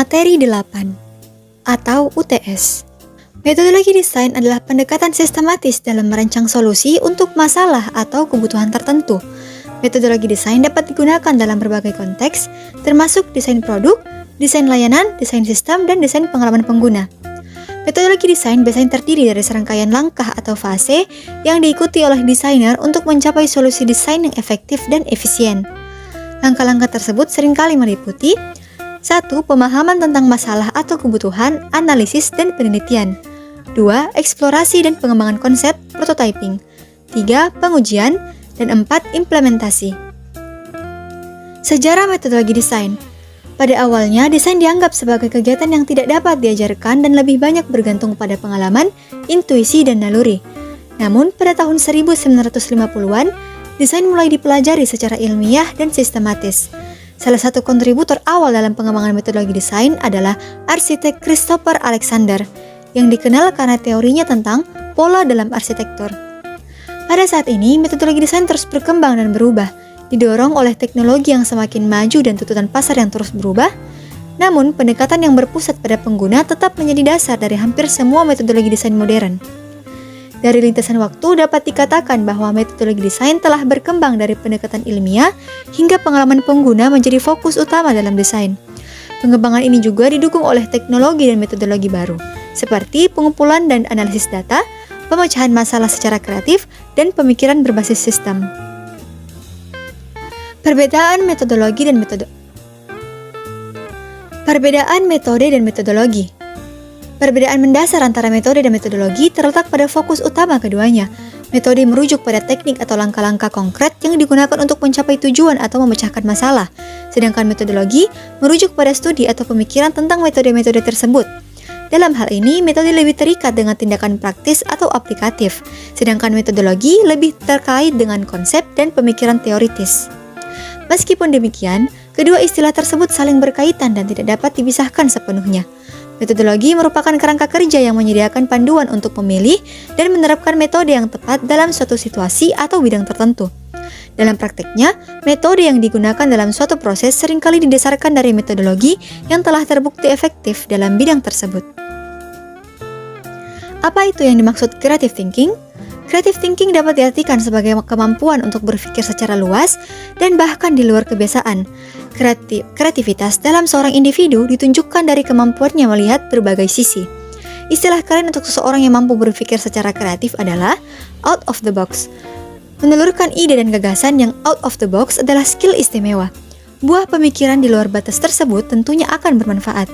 Materi 8 atau UTS. Metodologi desain adalah pendekatan sistematis dalam merancang solusi untuk masalah atau kebutuhan tertentu. Metodologi desain dapat digunakan dalam berbagai konteks, termasuk desain produk, desain layanan, desain sistem, dan desain pengalaman pengguna. Metodologi desain biasanya terdiri dari serangkaian langkah atau fase yang diikuti oleh desainer untuk mencapai solusi desain yang efektif dan efisien. Langkah-langkah tersebut seringkali meliputi 1. Pemahaman tentang masalah atau kebutuhan, analisis, dan penelitian. 2. Eksplorasi dan pengembangan konsep, prototyping. 3. Pengujian. Dan 4. Implementasi. Sejarah metodologi desain. Pada awalnya, desain dianggap sebagai kegiatan yang tidak dapat diajarkan dan lebih banyak bergantung pada pengalaman, intuisi, dan naluri. Namun, pada tahun 1950-an, desain mulai dipelajari secara ilmiah dan sistematis. Salah satu kontributor awal dalam pengembangan metodologi desain adalah arsitek Christopher Alexander, yang dikenal karena teorinya tentang pola dalam arsitektur. Pada saat ini, metodologi desain terus berkembang dan berubah, didorong oleh teknologi yang semakin maju dan tuntutan pasar yang terus berubah. Namun, pendekatan yang berpusat pada pengguna tetap menjadi dasar dari hampir semua metodologi desain modern. Dari lintasan waktu dapat dikatakan bahwa metodologi desain telah berkembang dari pendekatan ilmiah hingga pengalaman pengguna menjadi fokus utama dalam desain. Pengembangan ini juga didukung oleh teknologi dan metodologi baru, seperti pengumpulan dan analisis data, pemecahan masalah secara kreatif, dan pemikiran berbasis sistem. Perbedaan metode dan metodologi. Perbedaan mendasar antara metode dan metodologi terletak pada fokus utama keduanya. Metode merujuk pada teknik atau langkah-langkah konkret yang digunakan untuk mencapai tujuan atau memecahkan masalah, sedangkan metodologi merujuk pada studi atau pemikiran tentang metode-metode tersebut. Dalam hal ini, metode lebih terikat dengan tindakan praktis atau aplikatif, sedangkan metodologi lebih terkait dengan konsep dan pemikiran teoritis. Meskipun demikian, kedua istilah tersebut saling berkaitan dan tidak dapat dipisahkan sepenuhnya. Metodologi merupakan kerangka kerja yang menyediakan panduan untuk memilih dan menerapkan metode yang tepat dalam suatu situasi atau bidang tertentu. Dalam prakteknya, metode yang digunakan dalam suatu proses seringkali didasarkan dari metodologi yang telah terbukti efektif dalam bidang tersebut. Apa itu yang dimaksud creative thinking? Creative thinking dapat diartikan sebagai kemampuan untuk berpikir secara luas dan bahkan di luar kebiasaan. Kreativitas dalam seorang individu ditunjukkan dari kemampuannya melihat berbagai sisi. Istilah keren untuk seseorang yang mampu berpikir secara kreatif adalah out of the box. Menelurkan ide dan gagasan yang out of the box adalah skill istimewa. Buah pemikiran di luar batas tersebut tentunya akan bermanfaat.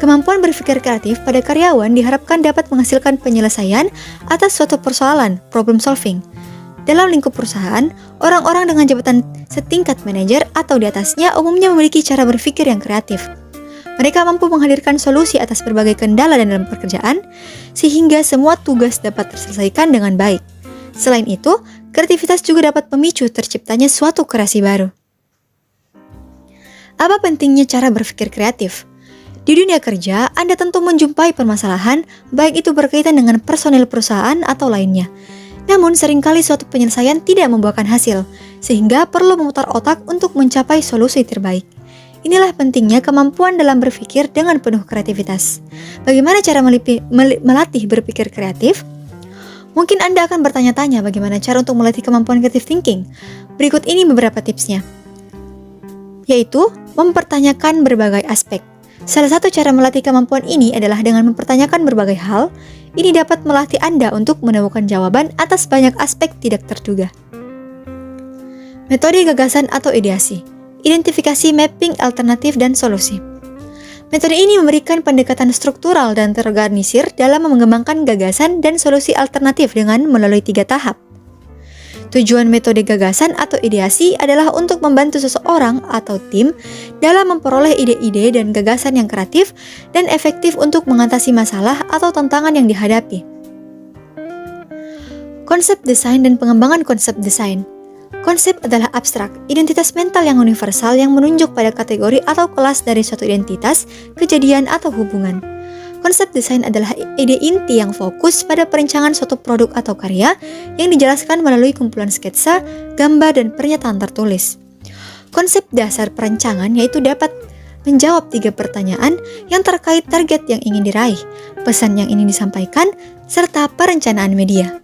Kemampuan berpikir kreatif pada karyawan diharapkan dapat menghasilkan penyelesaian atas suatu persoalan, problem solving. Dalam lingkup perusahaan, orang-orang dengan jabatan setingkat manajer atau di atasnya umumnya memiliki cara berpikir yang kreatif. Mereka mampu menghadirkan solusi atas berbagai kendala dalam pekerjaan, sehingga semua tugas dapat terselesaikan dengan baik. Selain itu, kreativitas juga dapat memicu terciptanya suatu kreasi baru. Apa pentingnya cara berpikir kreatif? Di dunia kerja, Anda tentu menjumpai permasalahan, baik itu berkaitan dengan personil perusahaan atau lainnya. Namun, seringkali suatu penyelesaian tidak membuahkan hasil, sehingga perlu memutar otak untuk mencapai solusi terbaik. Inilah pentingnya kemampuan dalam berpikir dengan penuh kreativitas. Bagaimana cara melatih berpikir kreatif? Mungkin Anda akan bertanya-tanya bagaimana cara untuk melatih kemampuan creative thinking. Berikut ini beberapa tipsnya, yaitu mempertanyakan berbagai aspek. Salah satu cara melatih kemampuan ini adalah dengan mempertanyakan berbagai hal. Ini dapat melatih Anda untuk menemukan jawaban atas banyak aspek tidak terduga. Metode gagasan atau ideasi. Identifikasi mapping alternatif dan solusi. Metode ini memberikan pendekatan struktural dan terorganisir dalam mengembangkan gagasan dan solusi alternatif dengan melalui 3 tahap. Tujuan metode gagasan atau ideasi adalah untuk membantu seseorang atau tim dalam memperoleh ide-ide dan gagasan yang kreatif dan efektif untuk mengatasi masalah atau tantangan yang dihadapi. Konsep desain dan pengembangan konsep desain. Konsep adalah abstrak, identitas mental yang universal yang menunjuk pada kategori atau kelas dari suatu identitas, kejadian, atau hubungan. Konsep desain adalah ide inti yang fokus pada perencanaan suatu produk atau karya yang dijelaskan melalui kumpulan sketsa, gambar, dan pernyataan tertulis. Konsep dasar perancangan yaitu dapat menjawab 3 pertanyaan yang terkait target yang ingin diraih, pesan yang ingin disampaikan, serta perencanaan media.